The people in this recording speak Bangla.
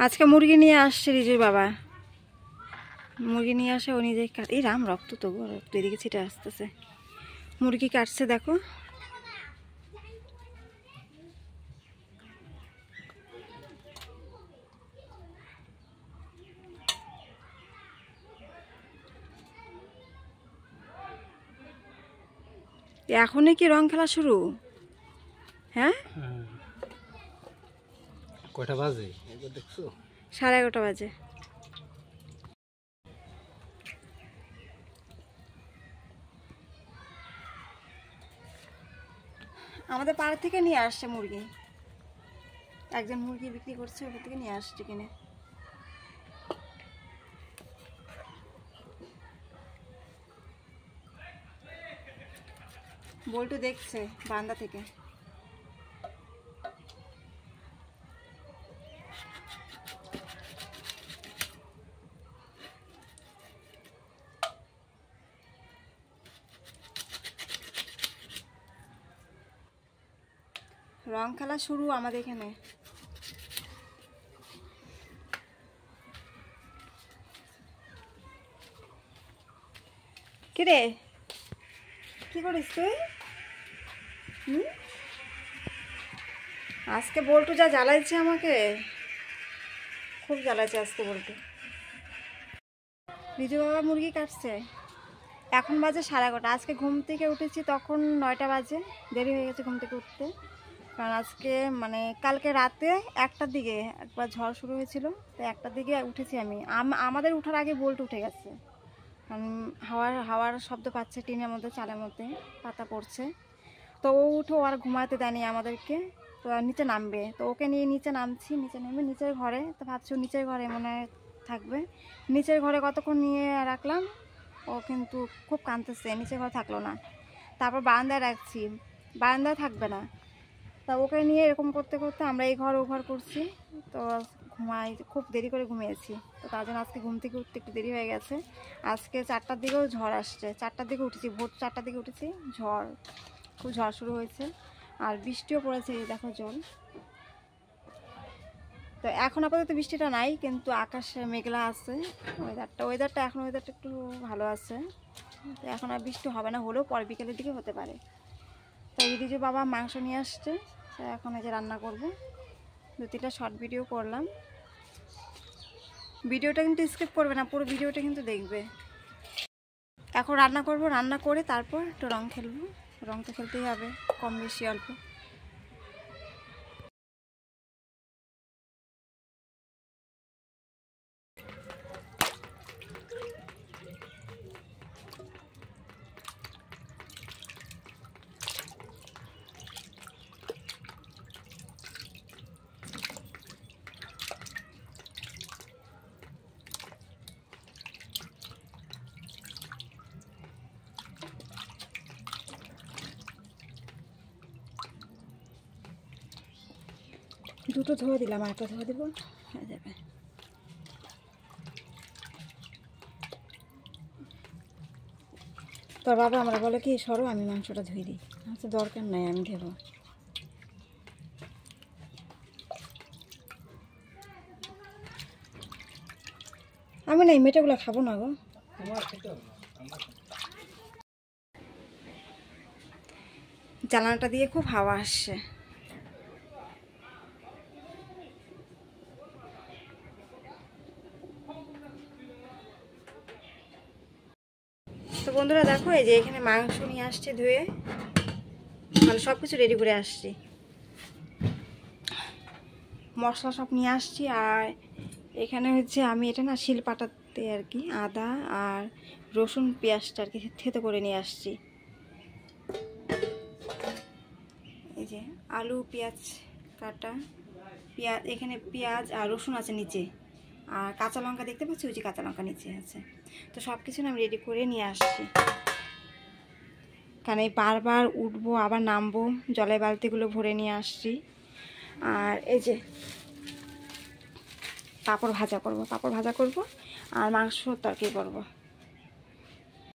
আজকে মুরগি নিয়ে আসছে রিজুর বাবা। মুরগি নিয়ে আসে ও নিজে কাট। এই রাম রক্ত তো রক্ত এদিকে ছিটে আসতেছে। মুরগি কাটছে দেখো। এখনই কি রং খেলা শুরু? হ্যাঁ, কয়টা বাজে দেখছো? 11:30 বাজে। আমাদের পাড়া থেকে নিয়ে আসছে মুরগি। একজন মুরগি বিক্রি করছে, ওখান থেকে নিয়ে আসছে কিনে। বল্টু দেখছে বারান্দা থেকে। রং খেলা শুরু আমাদের এখানে। কিরে কি করিস তুই? আজকে বল্টু যা জ্বালাইছে আমাকে, খুব জ্বালাইছে আজকে বল্টু। রিজু বাবা মুরগি কাটছে। এখন বাজে 11:30। আজকে ঘুম থেকে উঠেছি তখন 9টা বাজে। দেরি হয়ে গেছে ঘুম থেকে উঠতে, কারণ আজকে মানে কালকে রাতে 1টার দিকে একবার ঝড় শুরু হয়েছিল, তো 1টার দিকে উঠেছি আমি। আমাদের উঠার আগে বল্টু উঠে গেছে, কারণ হাওয়ার শব্দ পাচ্ছে টিনের মধ্যে, চালের মধ্যে পাতা পড়ছে। তো ও উঠে আর ঘুমাতে দেয়নি আমাদেরকে, তো নিচে নামবে। তো ওকে নিয়ে নিচে নামছি, নিচে নেমে নিচের ঘরে, তো ভাবছি নিচের ঘরে মনে হয় থাকবে। নিচের ঘরে কতক্ষণ নিয়ে রাখলাম, ও কিন্তু খুব কাঁদতেছে, নিচের ঘরে থাকলো না। তারপর বারান্দায় রাখছি, বারান্দায় থাকবে না। তা ওকে নিয়ে এরকম করতে করতে আমরা এই ঘর ও ঘর করছি। তো খুব দেরি করে ঘুমিয়েছি, তো তার জন্য আজকে ঘুম থেকে উঠতে একটু দেরি হয়ে গেছে। আজকে 4টার দিকেও ঝড় আসছে, 4টার দিকে উঠেছি, ভোর 4টার দিকে উঠেছি। খুব ঝড় শুরু হয়েছে, আর বৃষ্টিও পড়েছে, দেখো জল। তো এখন আপাতত বৃষ্টিটা নাই, কিন্তু আকাশে মেঘলা আছে। ওয়েদারটা একটু ভালো আছে। তো এখন আর বৃষ্টি হবে না, হলেও পরে বিকেলের দিকে হতে পারে। তো রিজু বাবা মাংস নিয়ে আসছে, তো এখন এই যে রান্না করব। 2-3টা শর্ট ভিডিও করলাম। ভিডিওটা কিন্তু স্কিপ করবে না, পুরো ভিডিওটা কিন্তু দেখবে। এখন রান্না করব, রান্না করে তারপর একটু রং খেলবো। রং তো খেলতেই হবে, কম বেশি অল্প। দুটো ধোয়া দিলাম, আর একটা ধোয়া দেবো, হয়ে যাবে। তোর বাবা আমরা বলে কি, সরো আমি মাংসটা ধুয়ে দিই। আচ্ছা দরকার নাই, আমি দেবো। আমি না এই মেটেগুলো খাবো না গো। জানালাটা দিয়ে খুব হাওয়া আসছে। তো বন্ধুরা দেখো, এই যে এখানে মাংস নিয়ে আসছে ধুয়ে, মানে সব কিছু রেডি করে আসছি, মশলা সব নিয়ে আসছি। আর এখানে হচ্ছে আমি এটা না শিলপাটাতে আর কি আদা আর রসুন পেঁয়াজটা আর কি থেতো করে নিয়ে আসছি। এই যে আলু পেঁয়াজ কাটা, এখানে পেঁয়াজ আর রসুন আছে নিচে, আর কাঁচা লঙ্কা দেখতে পাচ্ছি, ওই যে কাঁচা লঙ্কা নিচে আছে। তো সব কিছু আমি রেডি করে নিয়ে আসছি, কারণ এই বারবার উঠবো আবার নামবো, জলের বালতিগুলো ভরে নিয়ে আসছি। আর এই যে পাঁপড় ভাজা করব আর মাংস তরকারি করব।